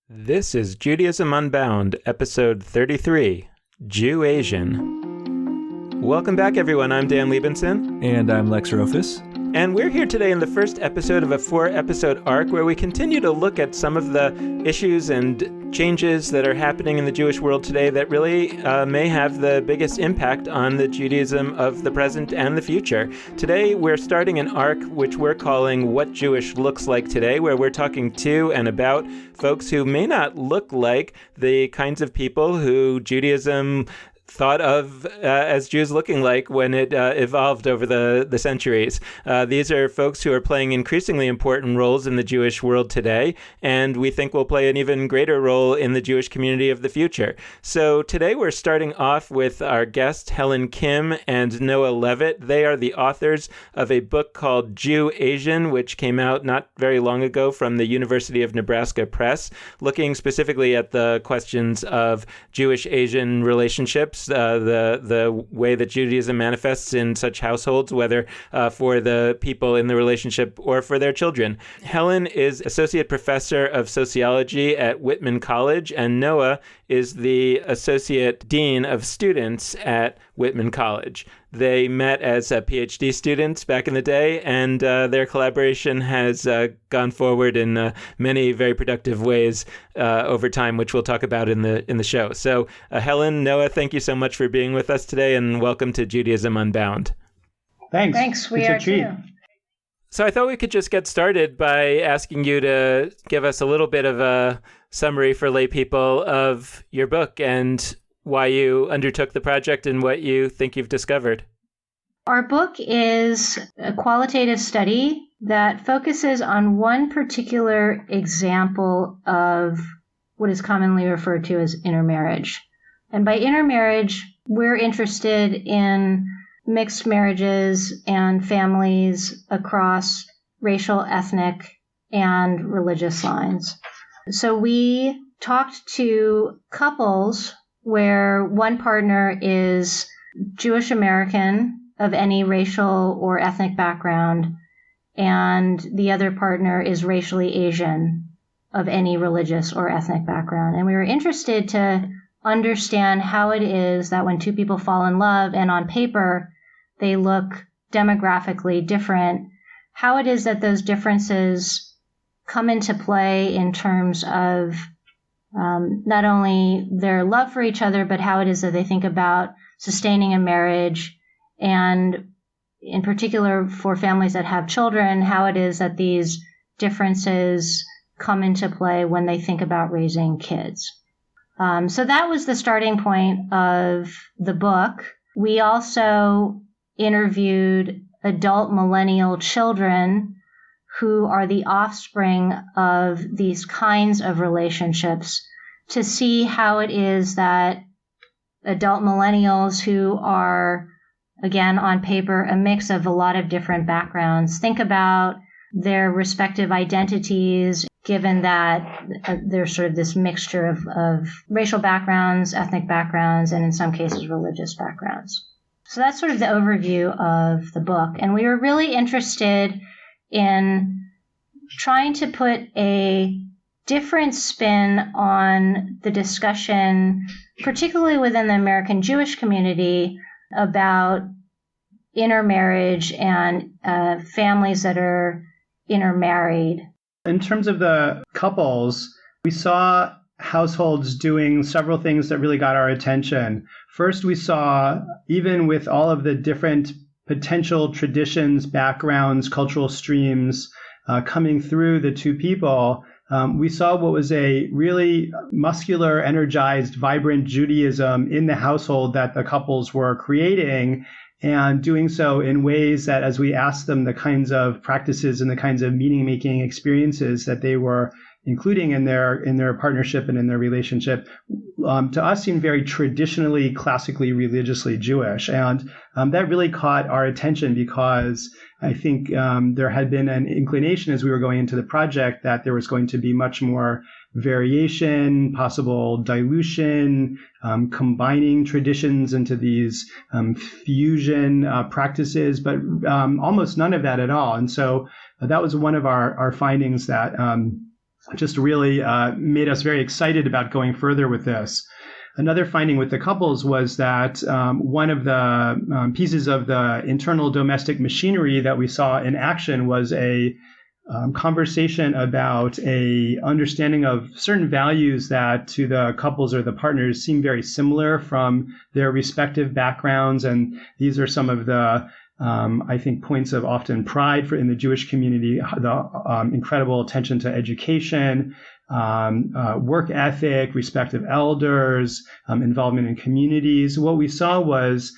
This is Judaism Unbound, episode 33, JewAsian. Welcome back, everyone. I'm Dan Leibinson. And I'm Lex Rofus. And we're here today in the first episode of a 4-episode arc where we continue to look at some of the issues and changes that are happening in the Jewish world today that really may have the biggest impact on the Judaism of the present and the future. Today, we're starting an arc which we're calling What Jewish Looks Like Today, where we're talking to and about folks who may not look like the kinds of people who Judaism thought of as Jews looking like when it evolved over the centuries. These are folks who are playing increasingly important roles in the Jewish world today, and we think will play an even greater role in the Jewish community of the future. So today we're starting off with our guests, Helen Kim and Noah Leavitt. They are the authors of a book called JewAsian, which came out not very long ago from the University of Nebraska Press, looking specifically at the questions of Jewish-Asian relationships, the way that Judaism manifests in such households, whether for the people in the relationship or for their children. Helen is Associate Professor of Sociology at Whitman College, and Noah is the Associate Dean of Students at Whitman College. They met as PhD students back in the day, and their collaboration has gone forward in many very productive ways over time, which we'll talk about in the show. So, Helen, Noah, thank you so much for being with us today, and welcome to Judaism Unbound. Thanks. We are too. So I thought we could just get started by asking you to give us a little bit of a summary for lay people of your book and why you undertook the project and what you think you've discovered. Our book is a qualitative study that focuses on one particular example of what is commonly referred to as intermarriage. And by intermarriage, we're interested in mixed marriages and families across racial, ethnic, and religious lines. So we talked to couples where one partner is Jewish American of any racial or ethnic background, and the other partner is racially Asian of any religious or ethnic background. And we were interested to understand how it is that when two people fall in love and on paper they look demographically different, how it is that those differences come into play in terms of not only their love for each other, but how it is that they think about sustaining a marriage, and in particular for families that have children, how it is that these differences come into play when they think about raising kids. So that was the starting point of the book. We also interviewed adult millennial children who are the offspring of these kinds of relationships to see how it is that adult millennials who are, again, on paper, a mix of a lot of different backgrounds, think about their respective identities, given that there's sort of this mixture of racial backgrounds, ethnic backgrounds, and in some cases, religious backgrounds. So that's sort of the overview of the book. And we were really interested in trying to put a different spin on the discussion, particularly within the American Jewish community, about intermarriage and families that are intermarried. In terms of the couples, we saw households doing several things that really got our attention. First, we saw, even with all of the different potential traditions, backgrounds, cultural streams coming through the two people, we saw what was a really muscular, energized, vibrant Judaism in the household that the couples were creating, and doing so in ways that, as we asked them the kinds of practices and the kinds of meaning-making experiences that they were including in their partnership and in their relationship, to us seemed very traditionally, classically, religiously Jewish. And that really caught our attention because I think there had been an inclination as we were going into the project that there was going to be much more variation, possible dilution, combining traditions into these fusion practices, but almost none of that at all. And so that was one of our findings, that just really made us very excited about going further with this. Another finding with the couples was that one of the pieces of the internal domestic machinery that we saw in action was a conversation about a understanding of certain values that to the couples or the partners seem very similar from their respective backgrounds. And these are some of the I think points of often pride in the Jewish community, the incredible attention to education, work ethic, respect of elders, involvement in communities. What we saw was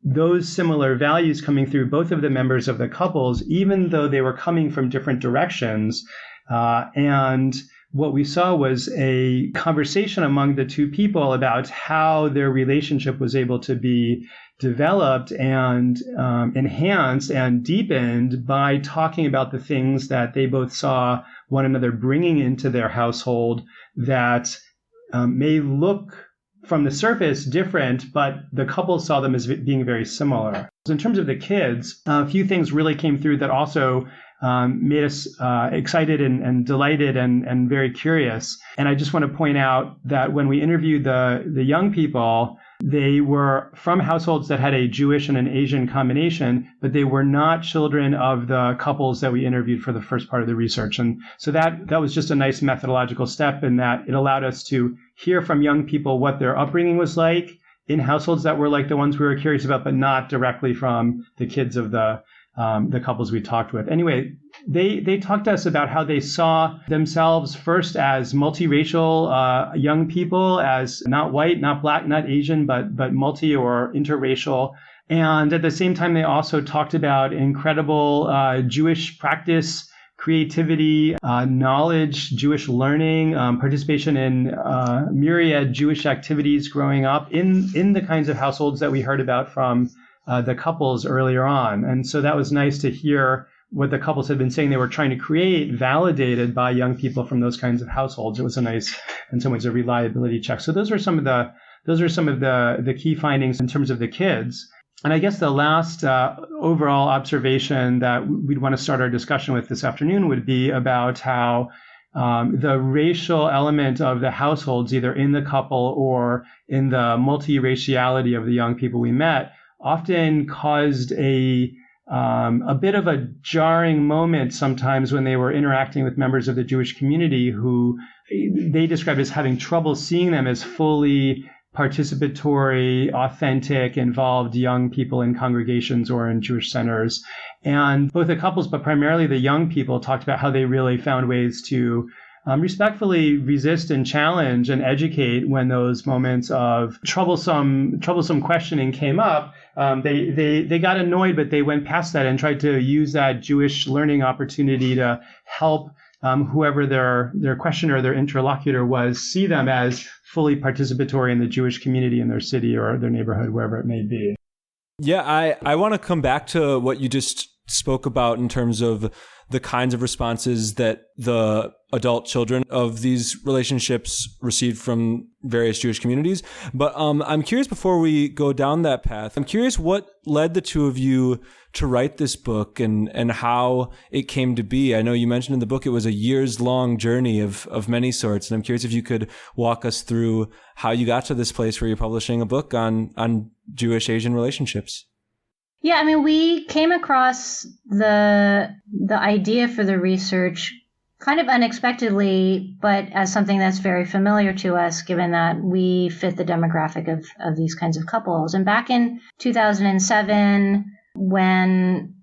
those similar values coming through both of the members of the couples, even though they were coming from different directions. And what we saw was a conversation among the two people about how their relationship was able to be developed and enhanced and deepened by talking about the things that they both saw one another bringing into their household that may look from the surface different, but the couple saw them as being very similar. In terms of the kids, a few things really came through that also made us excited and delighted and very curious. And I just want to point out that when we interviewed the young people, they were from households that had a Jewish and an Asian combination, but they were not children of the couples that we interviewed for the first part of the research. And so that was just a nice methodological step in that it allowed us to hear from young people what their upbringing was like in households that were like the ones we were curious about, but not directly from the kids of the couples we talked with. Anyway, they talked to us about how they saw themselves first as multiracial young people, as not white, not black, not Asian, but multi or interracial. And at the same time, they also talked about incredible Jewish practice, creativity, knowledge, Jewish learning, participation in myriad Jewish activities growing up in the kinds of households that we heard about from the couples earlier on. And so that was nice to hear what the couples had been saying they were trying to create, validated by young people from those kinds of households. It was a nice, in some ways, a reliability check. So those are some of the key findings in terms of the kids. And I guess the last overall observation that we'd want to start our discussion with this afternoon would be about how the racial element of the households, either in the couple or in the multiraciality of the young people we met, often caused a bit of a jarring moment sometimes when they were interacting with members of the Jewish community who they described as having trouble seeing them as fully participatory, authentic, involved young people in congregations or in Jewish centers. And both the couples, but primarily the young people, talked about how they really found ways to respectfully resist and challenge and educate when those moments of troublesome questioning came up. They got annoyed, but they went past that and tried to use that Jewish learning opportunity to help whoever their questioner or their interlocutor was see them as fully participatory in the Jewish community in their city or their neighborhood, wherever it may be. Yeah, I want to come back to what you just spoke about in terms of the kinds of responses that the adult children of these relationships received from various Jewish communities. But I'm curious, before we go down that path, I'm curious what led the two of you to write this book and how it came to be. I know you mentioned in the book it was a years-long journey of many sorts, and I'm curious if you could walk us through how you got to this place where you're publishing a book on Jewish-Asian relationships. Yeah, I mean, we came across the idea for the research kind of unexpectedly, but as something that's very familiar to us, given that we fit the demographic of these kinds of couples. And back in 2007, when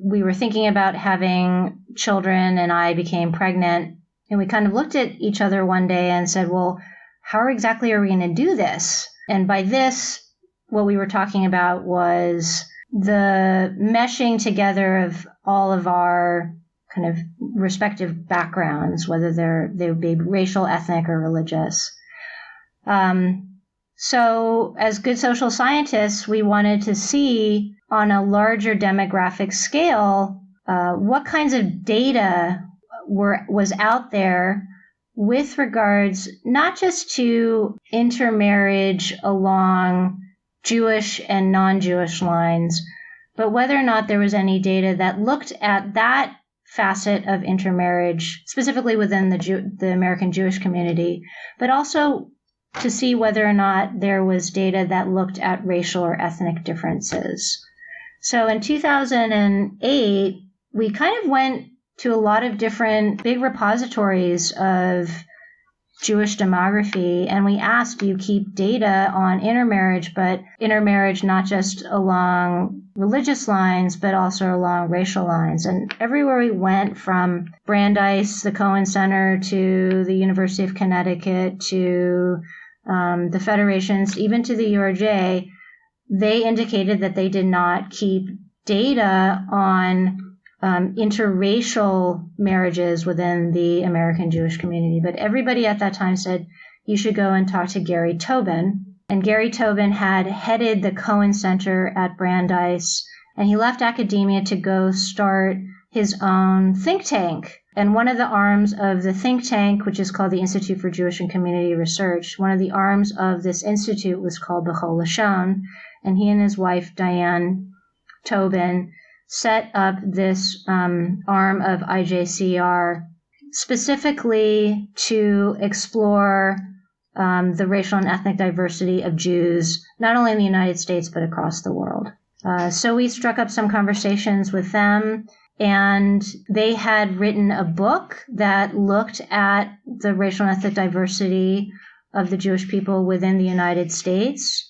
we were thinking about having children and I became pregnant, and we kind of looked at each other one day and said, well, how exactly are we going to do this? And by this, what we were talking about was the meshing together of all of our kind of respective backgrounds, whether they would be racial, ethnic, or religious. So as good social scientists, we wanted to see on a larger demographic scale what kinds of data was out there with regards not just to intermarriage along Jewish and non-Jewish lines, but whether or not there was any data that looked at that facet of intermarriage, specifically within the American Jewish community, but also to see whether or not there was data that looked at racial or ethnic differences. So in 2008, we kind of went to a lot of different big repositories of Jewish demography, and we asked, do you keep data on intermarriage, but intermarriage not just along religious lines, but also along racial lines? And everywhere we went, from Brandeis, the Cohen Center, to the University of Connecticut, to the federations, even to the URJ, they indicated that they did not keep data on interracial marriages within the American Jewish community. But everybody at that time said, you should go and talk to Gary Tobin. And Gary Tobin had headed the Cohen Center at Brandeis, and he left academia to go start his own think tank. And one of the arms of the think tank, which is called the Institute for Jewish and Community Research, one of the arms of this institute was called B'chol Lashon, and he and his wife, Diane Tobin, set up this arm of IJCR specifically to explore the racial and ethnic diversity of Jews, not only in the United States, but across the world. So we struck up some conversations with them, and they had written a book that looked at the racial and ethnic diversity of the Jewish people within the United States.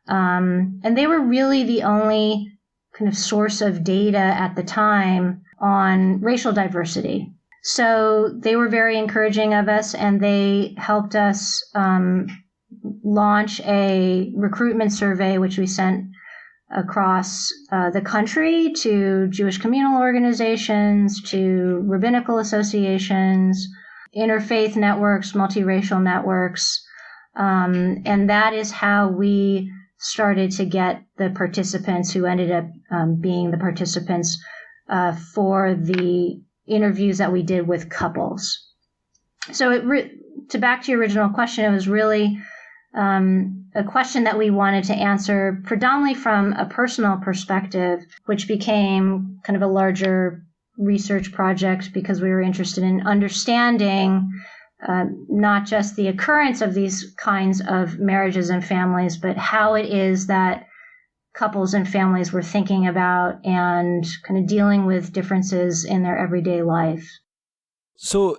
And they were really the only kind of source of data at the time on racial diversity. So they were very encouraging of us, and they helped us launch a recruitment survey, which we sent across the country to Jewish communal organizations, to rabbinical associations, interfaith networks, multiracial networks. And that is how we started to get the participants who ended up being the participants for the interviews that we did with couples. So back to your original question, it was really a question that we wanted to answer predominantly from a personal perspective, which became kind of a larger research project because we were interested in understanding not just the occurrence of these kinds of marriages and families, but how it is that couples and families were thinking about and kind of dealing with differences in their everyday life. So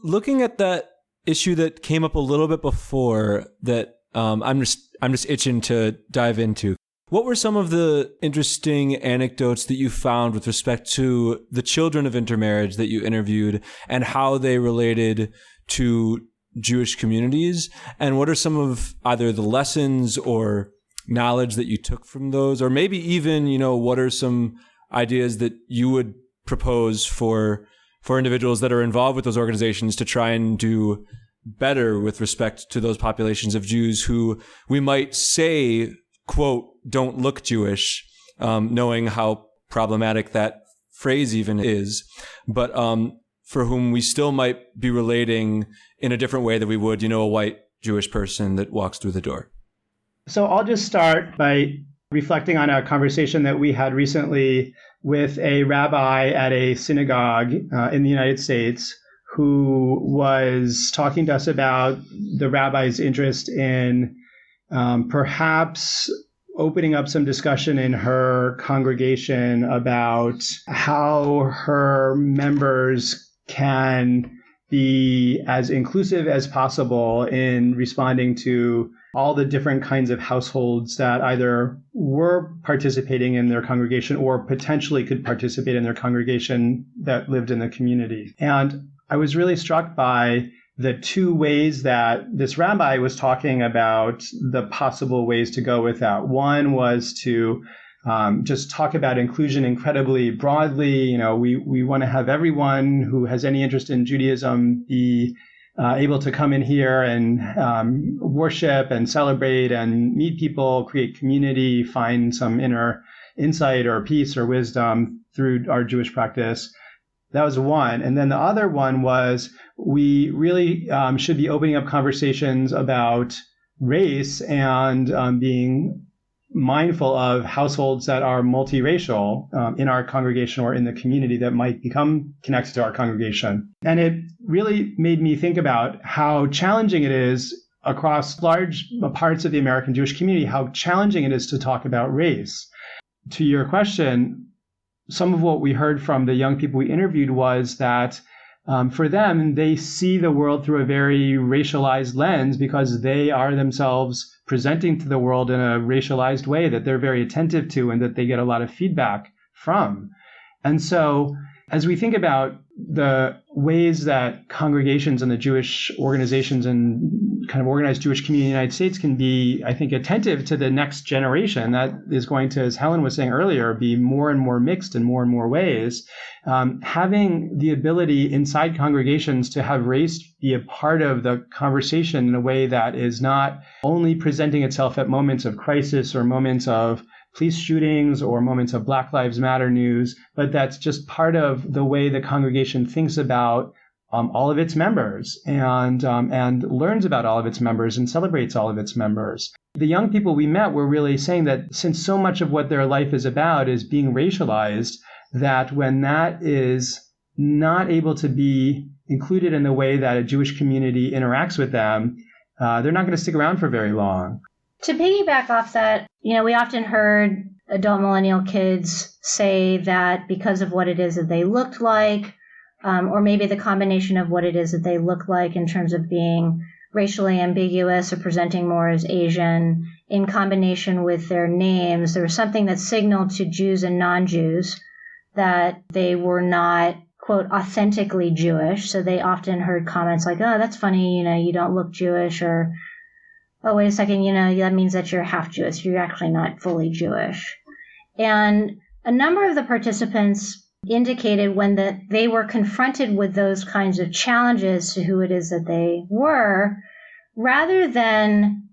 looking at that issue that came up a little bit before that I'm just itching to dive into. What were some of the interesting anecdotes that you found with respect to the children of intermarriage that you interviewed and how they related to Jewish communities? And what are some of either the lessons or knowledge that you took from those? Or maybe even, what are some ideas that you would propose for individuals that are involved with those organizations to try and do better with respect to those populations of Jews who we might say, quote, don't look Jewish, knowing how problematic that phrase even is, but for whom we still might be relating in a different way than we would, a white Jewish person that walks through the door? So I'll just start by reflecting on a conversation that we had recently with a rabbi at a synagogue in the United States who was talking to us about the rabbi's interest in perhaps opening up some discussion in her congregation about how her members can be as inclusive as possible in responding to all the different kinds of households that either were participating in their congregation or potentially could participate in their congregation that lived in the community. And I was really struck by the two ways that this rabbi was talking about the possible ways to go with that. One was to just talk about inclusion incredibly broadly. We want to have everyone who has any interest in Judaism be able to come in here and worship and celebrate and meet people, create community, find some inner insight or peace or wisdom through our Jewish practice. That was one. And then the other one was we really should be opening up conversations about race and being mindful of households that are multiracial in our congregation or in the community that might become connected to our congregation. And it really made me think about how challenging it is across large parts of the American Jewish community, how challenging it is to talk about race. To your question, some of what we heard from the young people we interviewed was that for them, they see the world through a very racialized lens because they are themselves presenting to the world in a racialized way that they're very attentive to and that they get a lot of feedback from. And so as we think about the ways that congregations and the Jewish organizations and kind of organized Jewish community in the United States can be, I think, attentive to the next generation that is going to, as Helen was saying earlier, be more and more mixed in more and more ways. Having the ability inside congregations to have race be a part of the conversation in a way that is not only presenting itself at moments of crisis or moments of police shootings or moments of Black Lives Matter news, but that's just part of the way the congregation thinks about all of its members and learns about all of its members and celebrates all of its members. The young people we met were really saying that since so much of what their life is about is being racialized, that when that is not able to be included in the way that a Jewish community interacts with them, they're not going to stick around for very long. To piggyback off that, we often heard adult millennial kids say that because of what it is that they looked like, or maybe the combination of what it is that they look like in terms of being racially ambiguous or presenting more as Asian, in combination with their names, there was something that signaled to Jews and non-Jews that they were not, quote, authentically Jewish. So they often heard comments like, oh, that's funny, you don't look Jewish, or, oh, wait a second, that means that you're half Jewish. You're actually not fully Jewish. And a number of the participants indicated when they were confronted with those kinds of challenges to who it is that they were, rather than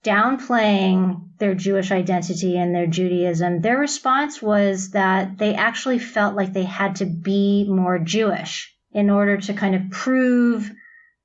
downplaying their Jewish identity and their Judaism, their response was that they actually felt like they had to be more Jewish in order to kind of prove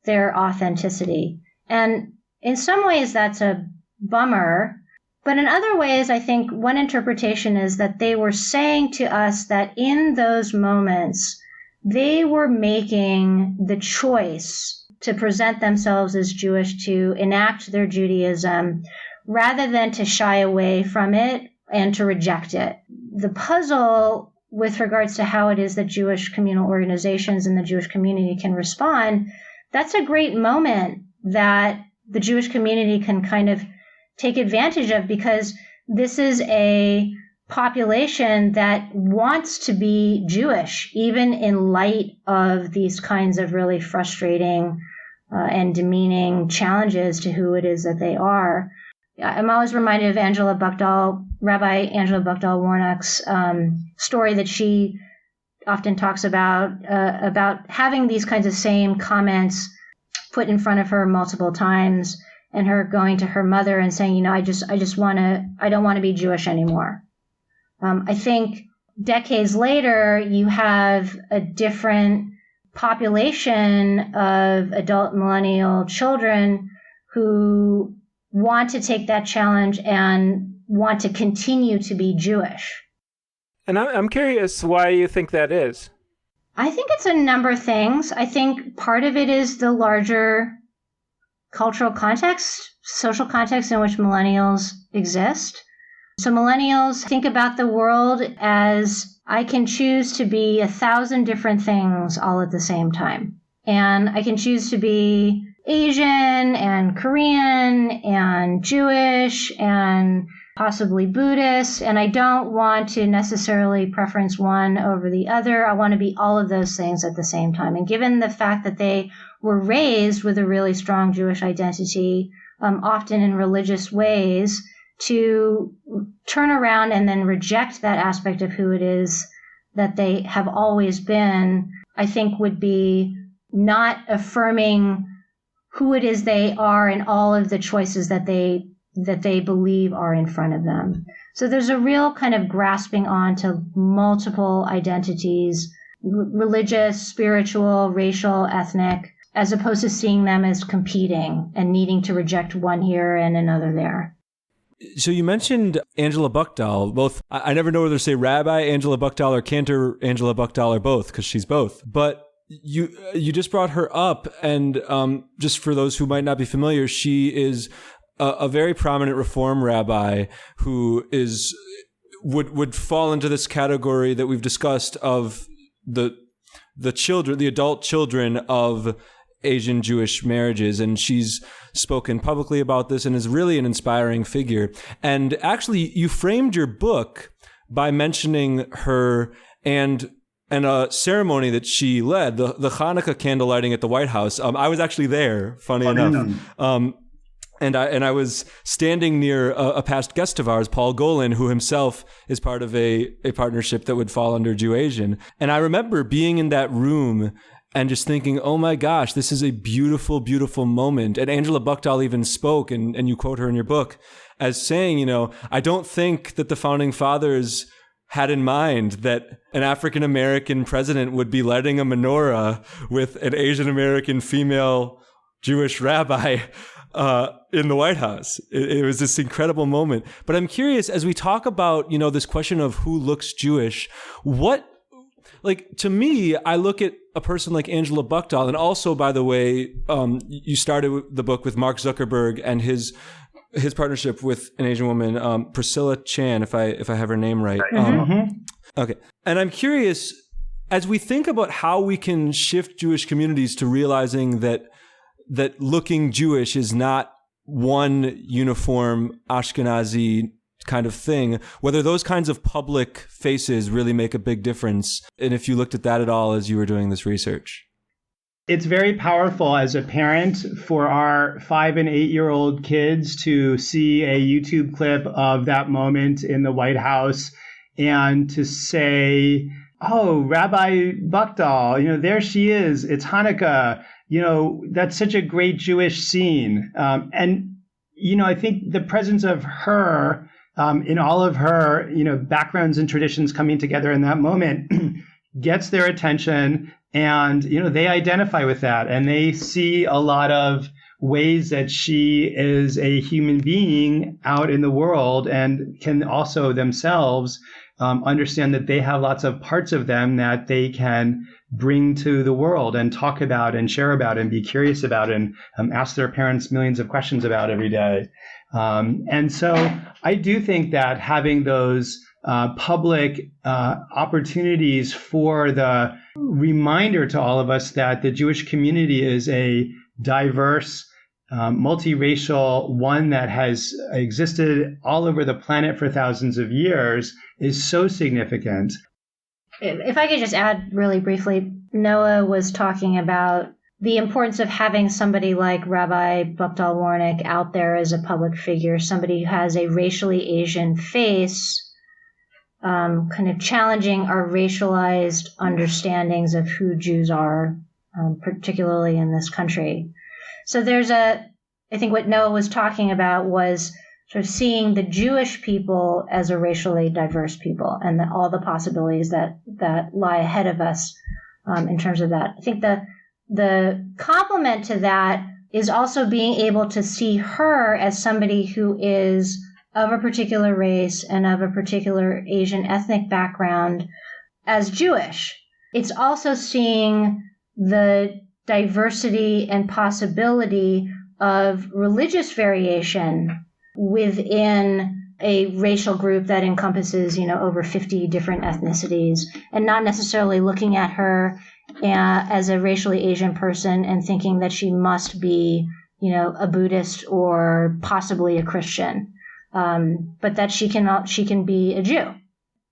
their authenticity. And in some ways, that's a bummer. But in other ways, I think one interpretation is that they were saying to us that in those moments, they were making the choice to present themselves as Jewish, to enact their Judaism, rather than to shy away from it and to reject it. The puzzle with regards to how it is that Jewish communal organizations and the Jewish community can respond, that's a great moment that the Jewish community can kind of take advantage of, because this is a population that wants to be Jewish, even in light of these kinds of really frustrating and demeaning challenges to who it is that they are. I'm always reminded of Rabbi Angela Buckdahl Warnock's story that she often talks about having these kinds of same comments put in front of her multiple times, and her going to her mother and saying, I don't want to be Jewish anymore. I think decades later, you have a different population of adult millennial children who want to take that challenge and want to continue to be Jewish. And I'm curious why you think that is. I think it's a number of things. I think part of it is the larger cultural context, social context in which millennials exist. So millennials think about the world as, I can choose to be 1,000 different things all at the same time. And I can choose to be Asian and Korean and Jewish and possibly Buddhist. And I don't want to necessarily preference one over the other. I want to be all of those things at the same time. And given the fact that they were raised with a really strong Jewish identity, often in religious ways, to turn around and then reject that aspect of who it is that they have always been, I think would be not affirming who it is they are and all of the choices that they believe are in front of them. So there's a real kind of grasping on to multiple identities, religious, spiritual, racial, ethnic, as opposed to seeing them as competing and needing to reject one here and another there. So you mentioned Angela Buchdahl. Both, I never know whether to say Rabbi Angela Buchdahl or Cantor Angela Buchdahl or both, because she's both. But you just brought her up, and just for those who might not be familiar, she is a very prominent Reform rabbi who would fall into this category that we've discussed of the adult children of Asian Jewish marriages. And she's spoken publicly about this and is really an inspiring figure. And actually, you framed your book by mentioning her and a ceremony that she led, the Hanukkah candle lighting at the White House. I was actually there, funny enough. And I was standing near a past guest of ours, Paul Golan, who himself is part of a partnership that would fall under JewAsian. And I remember being in that room and just thinking, oh my gosh, this is a beautiful, beautiful moment. And Angela Buchdahl even spoke, and you quote her in your book as saying, I don't think that the founding fathers had in mind that an African-American president would be lighting a menorah with an Asian-American female Jewish rabbi in the White House. It was this incredible moment. But I'm curious, as we talk about, this question of who looks Jewish, to me, I look at a person like Angela Buchdahl, and also, by the way, you started the book with Mark Zuckerberg and his partnership with an Asian woman, Priscilla Chan, if I have her name right. Okay. And I'm curious, as we think about how we can shift Jewish communities to realizing that looking Jewish is not one uniform Ashkenazi kind of thing, whether those kinds of public faces really make a big difference, and if you looked at that at all as you were doing this research. It's very powerful as a parent for our 5 and 8-year-old kids to see a YouTube clip of that moment in the White House and to say, oh, Rabbi Buchdahl, there she is. It's Hanukkah. That's such a great Jewish scene. I think the presence of her in all of her, backgrounds and traditions coming together in that moment gets their attention. And, they identify with that, and they see a lot of ways that she is a human being out in the world, and can also themselves understand that they have lots of parts of them that they can bring to the world and talk about and share about and be curious about and ask their parents millions of questions about every day. And so I do think that having those public opportunities for the reminder to all of us that the Jewish community is a diverse, multiracial one that has existed all over the planet for thousands of years is so significant. If I could just add really briefly, Noah was talking about the importance of having somebody like Rabbi Buchdahl Warnick out there as a public figure, somebody who has a racially Asian face, kind of challenging our racialized understandings of who Jews are, particularly in this country. So I think what Noah was talking about was sort of seeing the Jewish people as a racially diverse people, and all the possibilities that lie ahead of us in terms of that. I think the complement to that is also being able to see her as somebody who is of a particular race and of a particular Asian ethnic background as Jewish. It's also seeing the diversity and possibility of religious variation within a racial group that encompasses, over 50 different ethnicities, and not necessarily looking at her as a racially Asian person and thinking that she must be, a Buddhist or possibly a Christian, but that she can be a Jew.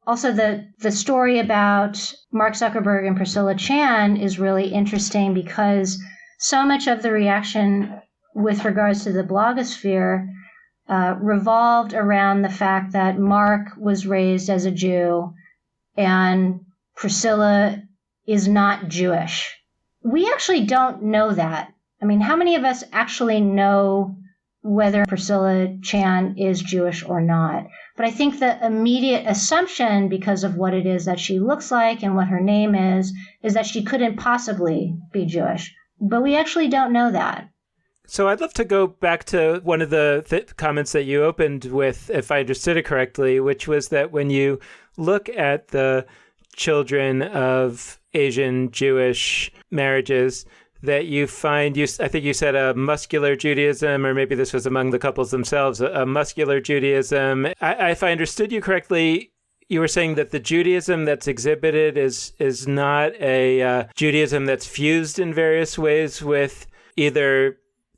Also, the story about Mark Zuckerberg and Priscilla Chan is really interesting because so much of the reaction with regards to the blogosphere revolved around the fact that Mark was raised as a Jew and Priscilla is not Jewish. We actually don't know that. I mean, how many of us actually know whether Priscilla Chan is Jewish or not? But I think the immediate assumption, because of what it is that she looks like and what her name is that she couldn't possibly be Jewish. But we actually don't know that. So I'd love to go back to one of the comments that you opened with, if I understood it correctly, which was that when you look at the children of Asian Jewish marriages, that you find, I think you said a muscular Judaism, or maybe this was among the couples themselves, a muscular Judaism. If I understood you correctly, you were saying that the Judaism that's exhibited is not a Judaism that's fused in various ways with either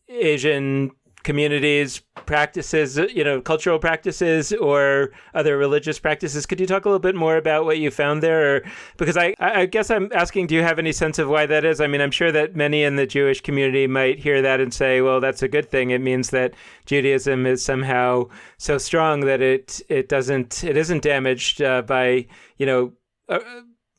Asian communities' practices, cultural practices, or other religious practices. Could you talk a little bit more about what you found there? Because I guess I'm asking, do you have any sense of why that is? I mean, I'm sure that many in the Jewish community might hear that and say, well, that's a good thing. It means that Judaism is somehow so strong that it isn't damaged by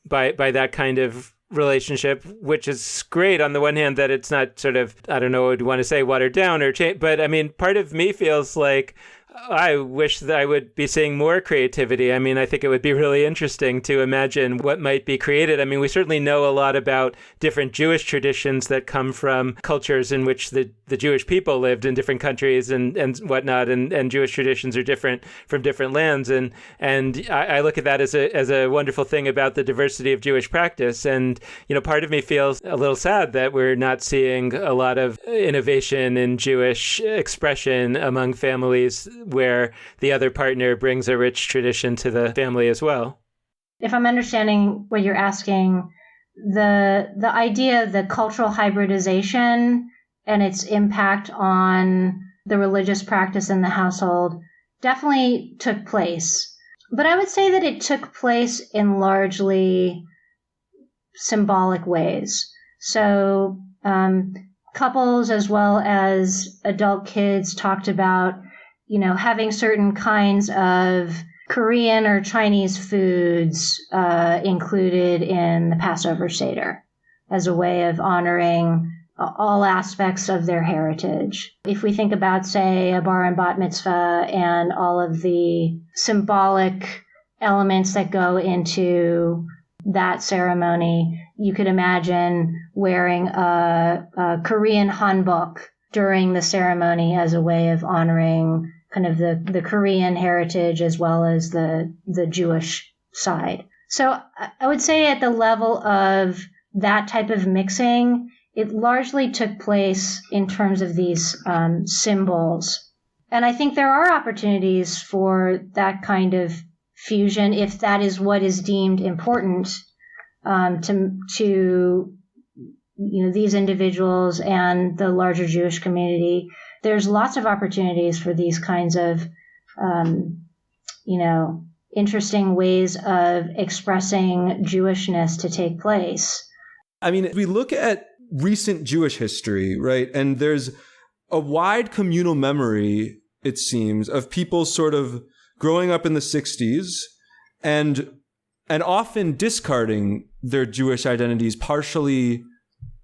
that kind of relationship, which is great on the one hand, that it's not sort of, I don't know what you want to say, watered down or changed. But I mean, part of me feels like I wish that I would be seeing more creativity. I mean, I think it would be really interesting to imagine what might be created. I mean, we certainly know a lot about different Jewish traditions that come from cultures in which the Jewish people lived in different countries and whatnot, and Jewish traditions are different from different lands. And I look at that as a wonderful thing about the diversity of Jewish practice. And, part of me feels a little sad that we're not seeing a lot of innovation in Jewish expression among families where the other partner brings a rich tradition to the family as well. If I'm understanding what you're asking, the idea of the cultural hybridization and its impact on the religious practice in the household definitely took place. But I would say that it took place in largely symbolic ways. So couples as well as adult kids talked about having certain kinds of Korean or Chinese foods included in the Passover Seder as a way of honoring all aspects of their heritage. If we think about, say, a bar and bat mitzvah and all of the symbolic elements that go into that ceremony, you could imagine wearing a Korean hanbok during the ceremony as a way of honoring kind of the Korean heritage as well as the Jewish side. So I would say at the level of that type of mixing, it largely took place in terms of these symbols. And I think there are opportunities for that kind of fusion if that is what is deemed important to these individuals and the larger Jewish community. There's lots of opportunities for these kinds of, interesting ways of expressing Jewishness to take place. I mean, we look at recent Jewish history, right? And there's a wide communal memory, it seems, of people sort of growing up in the 60s and often discarding their Jewish identities partially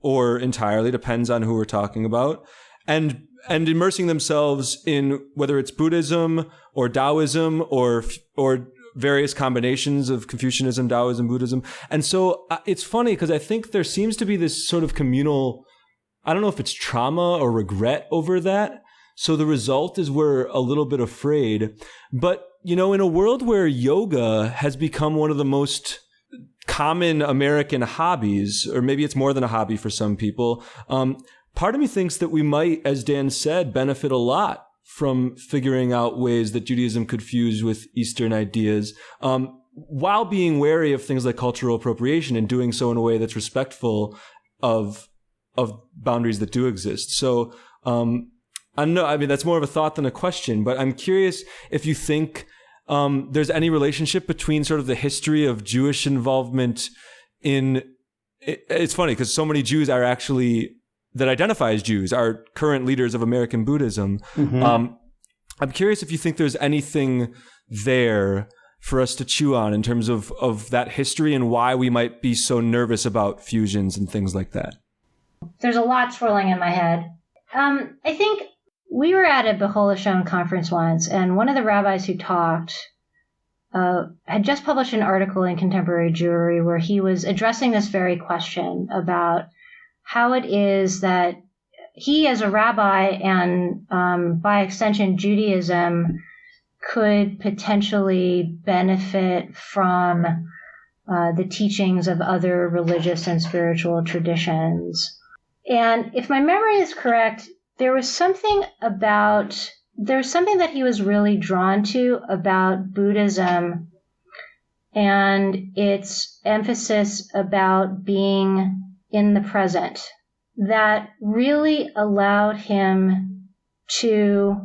or entirely, depends on who we're talking about, and immersing themselves in whether it's Buddhism or Taoism or various combinations of Confucianism, Taoism, Buddhism. And so it's funny because I think there seems to be this sort of communal, I don't know if it's trauma or regret over that. So the result is we're a little bit afraid. But, in a world where yoga has become one of the most common American hobbies, or maybe it's more than a hobby for some people, part of me thinks that we might, as Dan said, benefit a lot from figuring out ways that Judaism could fuse with Eastern ideas, while being wary of things like cultural appropriation and doing so in a way that's respectful of boundaries that do exist. So I don't know. I mean, that's more of a thought than a question, but I'm curious if you think there's any relationship between sort of the history of Jewish involvement it's funny because so many Jews are actually, that identify as Jews, are current leaders of American Buddhism. Mm-hmm. I'm curious if you think there's anything there for us to chew on in terms of that history and why we might be so nervous about fusions and things like that. There's a lot swirling in my head. I think we were at a Beholashon conference once, and one of the rabbis who talked had just published an article in Contemporary Jewry where he was addressing this very question about how it is that he as a rabbi and by extension Judaism could potentially benefit from the teachings of other religious and spiritual traditions. And if my memory is correct, there was something that he was really drawn to about Buddhism and its emphasis about being in the present that really allowed him to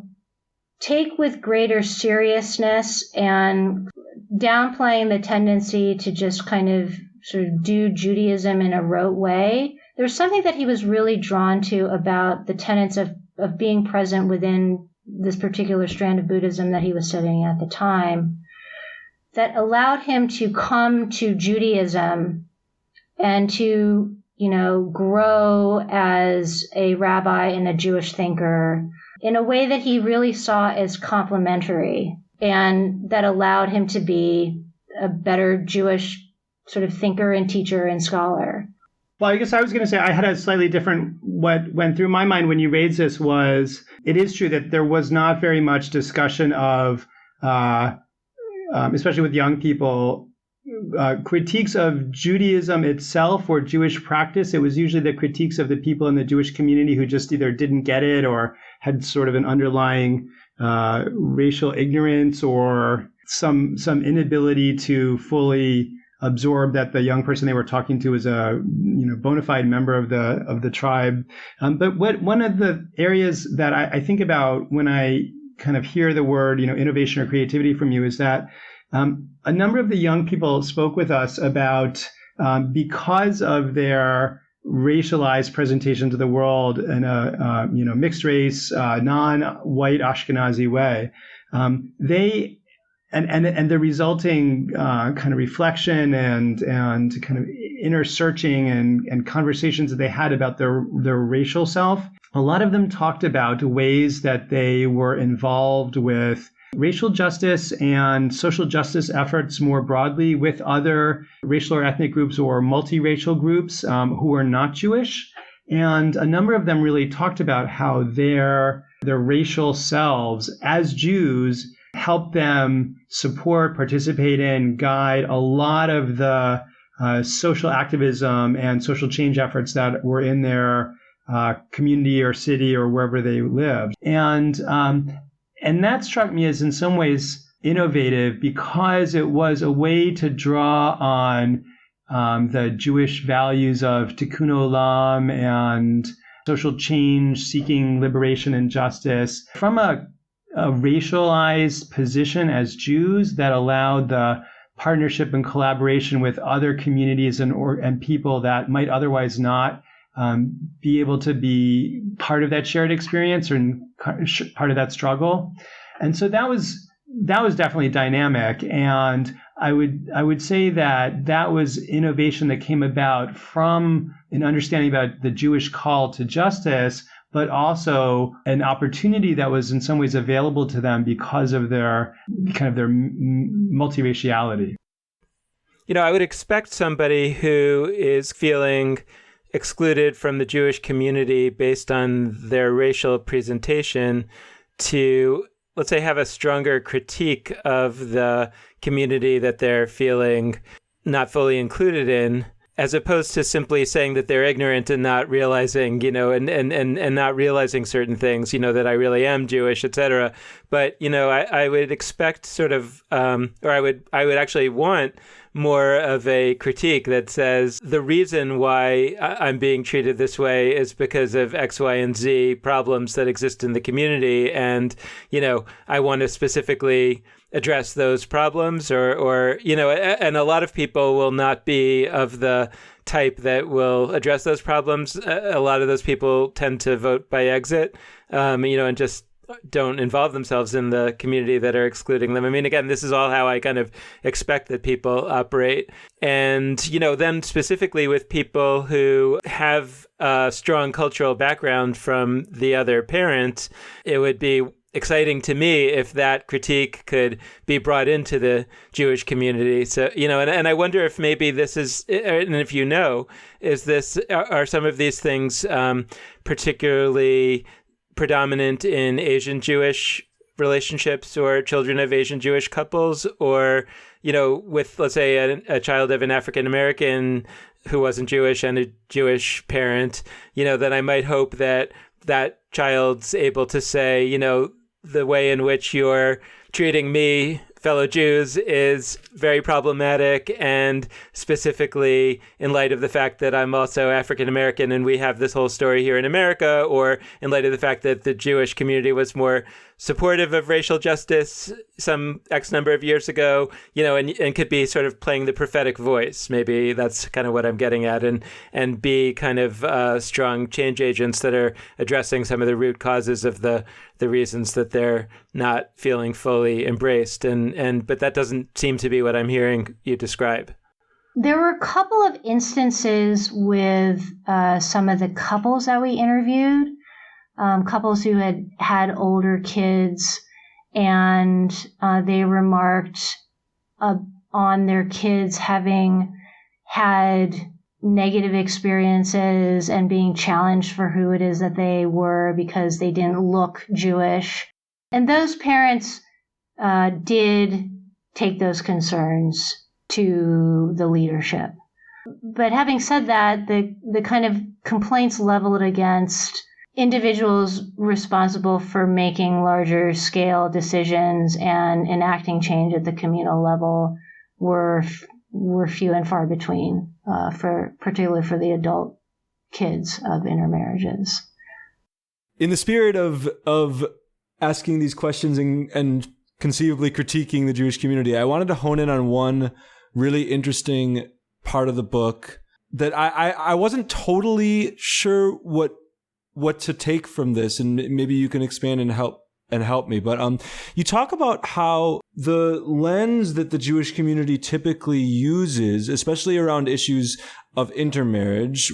take with greater seriousness and downplaying the tendency to just kind of sort of do Judaism in a rote way. There's something that he was really drawn to about the tenets of being present within this particular strand of Buddhism that he was studying at the time that allowed him to come to Judaism and to, grow as a rabbi and a Jewish thinker in a way that he really saw as complementary and that allowed him to be a better Jewish sort of thinker and teacher and scholar. Well, I guess I was going to say I had a slightly different, what went through my mind when you raised this was, it is true that there was not very much discussion of, especially with young people, critiques of Judaism itself or Jewish practice. It was usually the critiques of the people in the Jewish community who just either didn't get it or had sort of an underlying racial ignorance or some inability to fully absorb that the young person they were talking to was a bona fide member of the tribe. But one of the areas that I think about when I kind of hear the word innovation or creativity from you is that a number of the young people spoke with us about because of their racialized presentation to the world in a mixed race, non-white Ashkenazi way. They and the resulting kind of reflection and kind of inner searching and conversations that they had about their racial self. A lot of them talked about ways that they were involved with racial justice and social justice efforts more broadly with other racial or ethnic groups or multiracial groups who are not Jewish. And a number of them really talked about how their racial selves as Jews help them support, participate in, guide a lot of the social activism and social change efforts that were in their community or city or wherever they lived. And that struck me as in some ways innovative because it was a way to draw on the Jewish values of tikkun olam and social change, seeking liberation and justice from a racialized position as Jews that allowed the partnership and collaboration with other communities and people that might otherwise not be able to be part of that shared experience or part of that struggle. And so that was definitely dynamic. And I would say that was innovation that came about from an understanding about the Jewish call to justice, but also an opportunity that was in some ways available to them because of their multiraciality. I would expect somebody who is feeling excluded from the Jewish community based on their racial presentation to, let's say, have a stronger critique of the community that they're feeling not fully included in, as opposed to simply saying that they're ignorant and not realizing, and not realizing certain things, that I really am Jewish, etc. But, I would expect sort of, or I would actually want more of a critique that says the reason why I'm being treated this way is because of X, Y, and Z problems that exist in the community. And, I want to specifically address those problems or, and a lot of people will not be of the type that will address those problems. A lot of those people tend to vote by exit, and just don't involve themselves in the community that are excluding them. I mean, again, this is all how I kind of expect that people operate. And, then specifically with people who have a strong cultural background from the other parent, it would be exciting to me if that critique could be brought into the Jewish community. So, and I wonder if maybe this is, and if are some of these things particularly predominant in Asian Jewish relationships or children of Asian Jewish couples, or, with, let's say, a child of an African American who wasn't Jewish and a Jewish parent, then I might hope that that child's able to say, the way in which you're treating me, fellow Jews, is very problematic, and specifically in light of the fact that I'm also African American and we have this whole story here in America, or in light of the fact that the Jewish community was more supportive of racial justice some X number of years ago, and could be sort of playing the prophetic voice. Maybe that's kind of what I'm getting at, and be kind of strong change agents that are addressing some of the root causes of the reasons that they're not feeling fully embraced. But that doesn't seem to be what I'm hearing you describe. There were a couple of instances with some of the couples that we interviewed, couples who had older kids, and they remarked on their kids having had negative experiences and being challenged for who it is that they were because they didn't look Jewish. And those parents did take those concerns to the leadership. But having said that, the kind of complaints leveled against individuals responsible for making larger scale decisions and enacting change at the communal level were few and far between, particularly for the adult kids of intermarriages. In the spirit of asking these questions and conceivably critiquing the Jewish community, I wanted to hone in on one really interesting part of the book that I wasn't totally sure what to take from this, and maybe you can expand and help me. But you talk about how the lens that the Jewish community typically uses, especially around issues of intermarriage,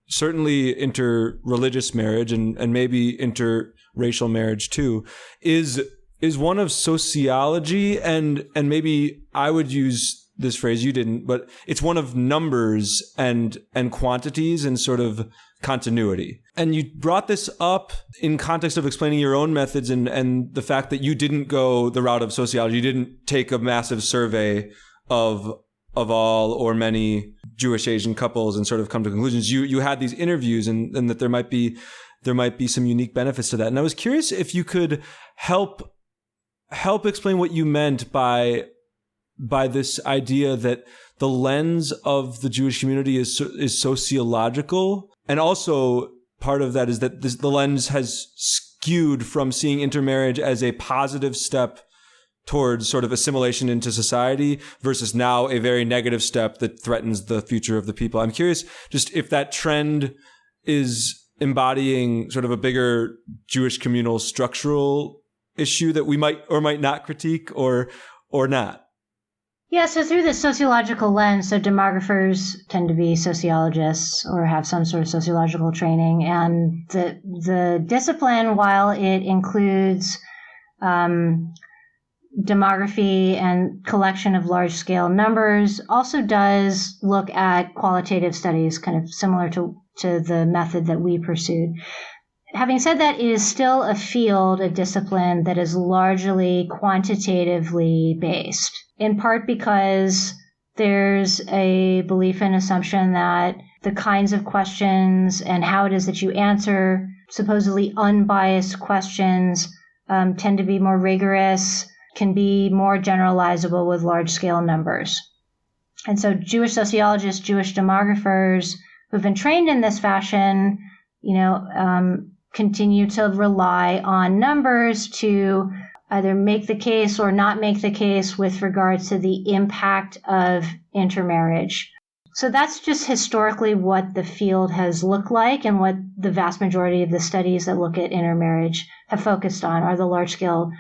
certainly interreligious marriage and maybe interracial marriage too, is one of sociology, and maybe I would use this phrase, you didn't, but it's one of numbers and quantities and sort of continuity. And you brought this up in context of explaining your own methods and the fact that you didn't go the route of sociology. You didn't take a massive survey of all or many Jewish Asian couples and sort of come to conclusions. You had these interviews and that there might be some unique benefits to that. And I was curious if you could help explain what you meant by this idea that the lens of the Jewish community is sociological. And also part of that is that the lens has skewed from seeing intermarriage as a positive step towards sort of assimilation into society versus now a very negative step that threatens the future of the people. I'm curious just if that trend is embodying sort of a bigger Jewish communal structural issue that we might or might not critique or not. Yeah, so through the sociological lens, so demographers tend to be sociologists or have some sort of sociological training. And the discipline, while it includes demography and collection of large-scale numbers, also does look at qualitative studies, kind of similar to the method that we pursued. Having said that, it is still a field, a discipline that is largely quantitatively based, in part because there's a belief and assumption that the kinds of questions and how it is that you answer supposedly unbiased questions tend to be more rigorous, can be more generalizable with large-scale numbers. And so Jewish sociologists, Jewish demographers who've been trained in this fashion, continue to rely on numbers to either make the case or not make the case with regards to the impact of intermarriage. So that's just historically what the field has looked like, and what the vast majority of the studies that look at intermarriage have focused on are the large-scale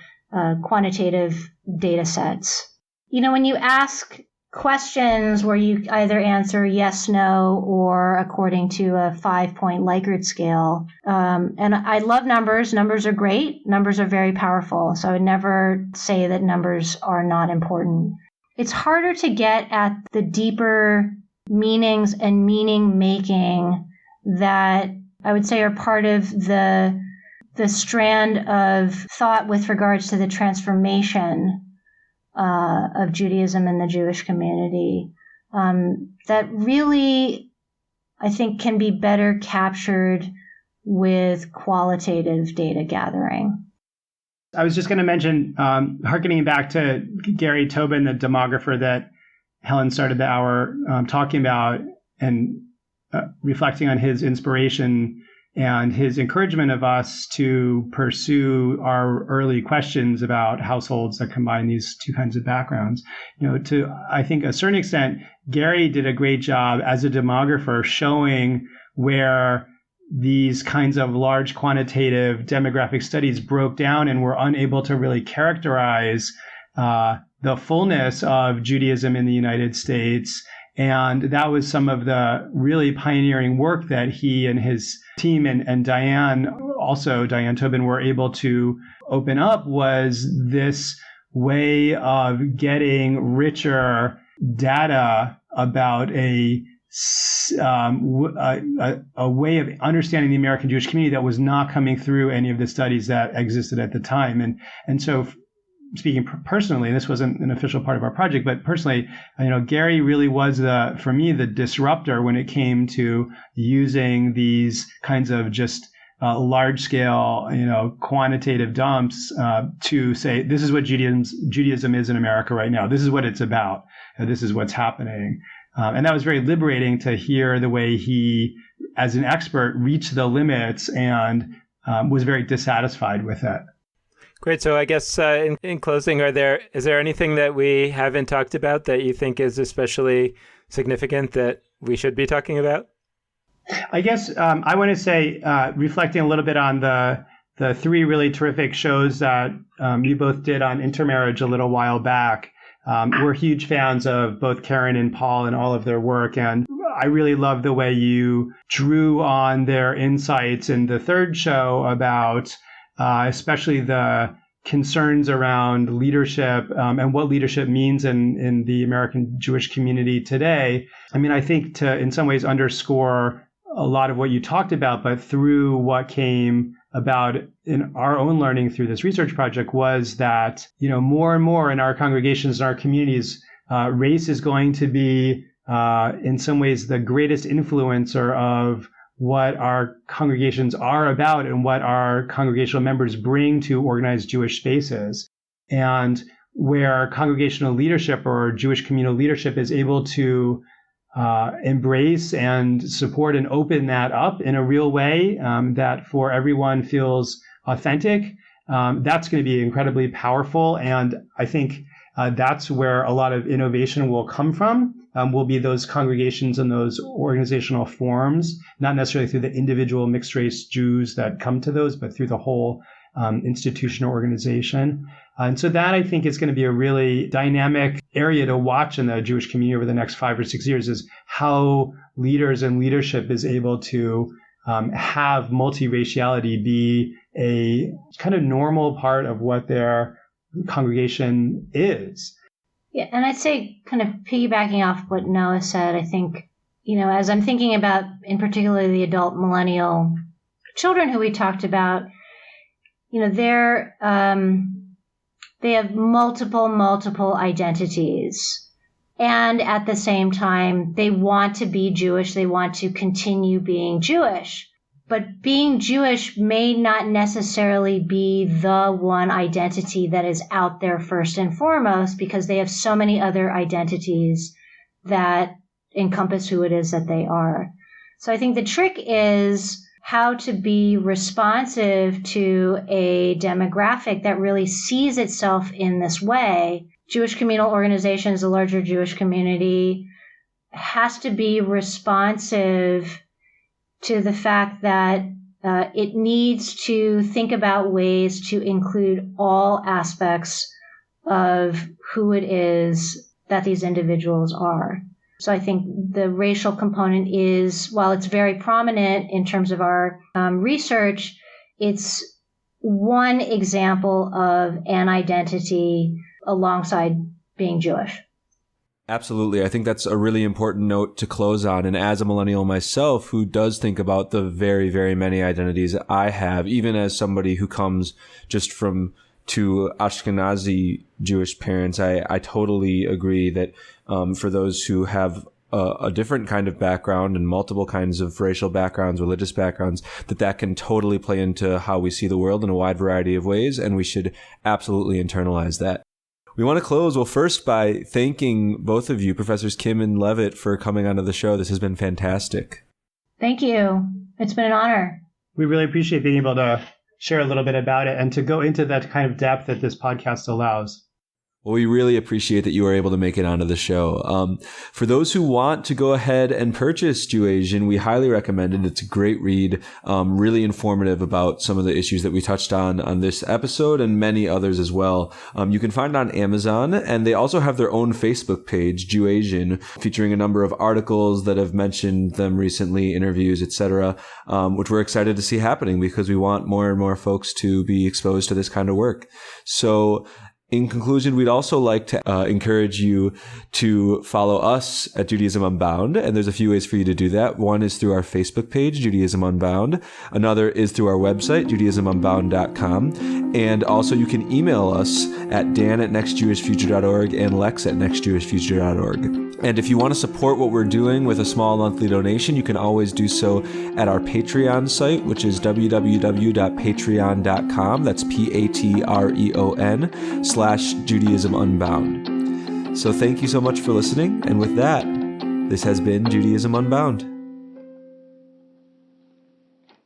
quantitative data sets. When you ask questions where you either answer yes, no, or according to a 5-point Likert scale. And I love numbers. Numbers are great. Numbers are very powerful. So I would never say that numbers are not important. It's harder to get at the deeper meanings and meaning making that I would say are part of the strand of thought with regards to the transformation of Judaism in the Jewish community, that really, I think, can be better captured with qualitative data gathering. I was just going to mention, hearkening back to Gary Tobin, the demographer that Helen started the hour talking about, and reflecting on his inspiration and his encouragement of us to pursue our early questions about households that combine these two kinds of backgrounds. To, I think, a certain extent, Gary did a great job as a demographer showing where these kinds of large quantitative demographic studies broke down and were unable to really characterize the fullness of Judaism in the United States. And that was some of the really pioneering work that he and his team and Diane Tobin, were able to open up, was this way of getting richer data about a way of understanding the American Jewish community that was not coming through any of the studies that existed at the time. And so, speaking personally, this wasn't an official part of our project, but personally, Gary really was for me, the disruptor when it came to using these kinds of just large scale, quantitative dumps to say, this is what Judaism is in America right now. This is what it's about. This is what's happening. And that was very liberating to hear the way he, as an expert, reached the limits and was very dissatisfied with it. Great. So I guess in closing, is there anything that we haven't talked about that you think is especially significant that we should be talking about? I guess I want to say, reflecting a little bit on the three really terrific shows that you both did on intermarriage a little while back. We're huge fans of both Karen and Paul and all of their work. And I really love the way you drew on their insights in the third show about especially the concerns around leadership and what leadership means in the American Jewish community today. I mean, I think to, in some ways, underscore a lot of what you talked about, but through what came about in our own learning through this research project was that, more and more in our congregations and our communities, race is going to be, in some ways, the greatest influencer of what our congregations are about and what our congregational members bring to organized Jewish spaces. And where congregational leadership or Jewish communal leadership is able to embrace and support and open that up in a real way that for everyone feels authentic, that's going to be incredibly powerful. And I think that's where a lot of innovation will come from, will be those congregations and those organizational forms, not necessarily through the individual mixed race Jews that come to those, but through the whole institutional organization. And so that, I think, is going to be a really dynamic area to watch in the Jewish community over the next 5 or 6 years, is how leaders and leadership is able to have multiraciality be a kind of normal part of what their congregation is. Yeah, and I'd say, kind of piggybacking off what Noah said, I think, as I'm thinking about, in particular, the adult millennial children who we talked about, they have multiple identities. And at the same time, they want to be Jewish. They want to continue being Jewish. But being Jewish may not necessarily be the one identity that is out there first and foremost, because they have so many other identities that encompass who it is that they are. So I think the trick is how to be responsive to a demographic that really sees itself in this way. Jewish communal organizations, the larger Jewish community, has to be responsive to the fact that it needs to think about ways to include all aspects of who it is that these individuals are. So I think the racial component is, while it's very prominent in terms of our research, it's one example of an identity alongside being Jewish. Absolutely. I think that's a really important note to close on. And as a millennial myself, who does think about the very, very many identities I have, even as somebody who comes just from two Ashkenazi Jewish parents, I totally agree that for those who have a different kind of background and multiple kinds of racial backgrounds, religious backgrounds, that can totally play into how we see the world in a wide variety of ways. And we should absolutely internalize that. We want to close, well, first by thanking both of you, Professors Kim and Leavitt, for coming onto the show. This has been fantastic. Thank you. It's been an honor. We really appreciate being able to share a little bit about it and to go into that kind of depth that this podcast allows. Well, we really appreciate that you were able to make it onto the show. For those who want to go ahead and purchase JewAsian, we highly recommend it. It's a great read, really informative about some of the issues that we touched on this episode and many others as well. You can find it on Amazon, and they also have their own Facebook page, JewAsian, featuring a number of articles that have mentioned them recently, interviews, etc., which we're excited to see happening because we want more and more folks to be exposed to this kind of work. So, in conclusion, we'd also like to encourage you to follow us at Judaism Unbound, and there's a few ways for you to do that. One is through our Facebook page, Judaism Unbound. Another is through our website, JudaismUnbound.com. And also you can email us at dan@nextjewishfuture.org and lex@nextjewishfuture.org. And if you want to support what we're doing with a small monthly donation, you can always do so at our Patreon site, which is www.patreon.com. That's Patreon/Judaism Unbound. So thank you so much for listening. And with that, this has been Judaism Unbound.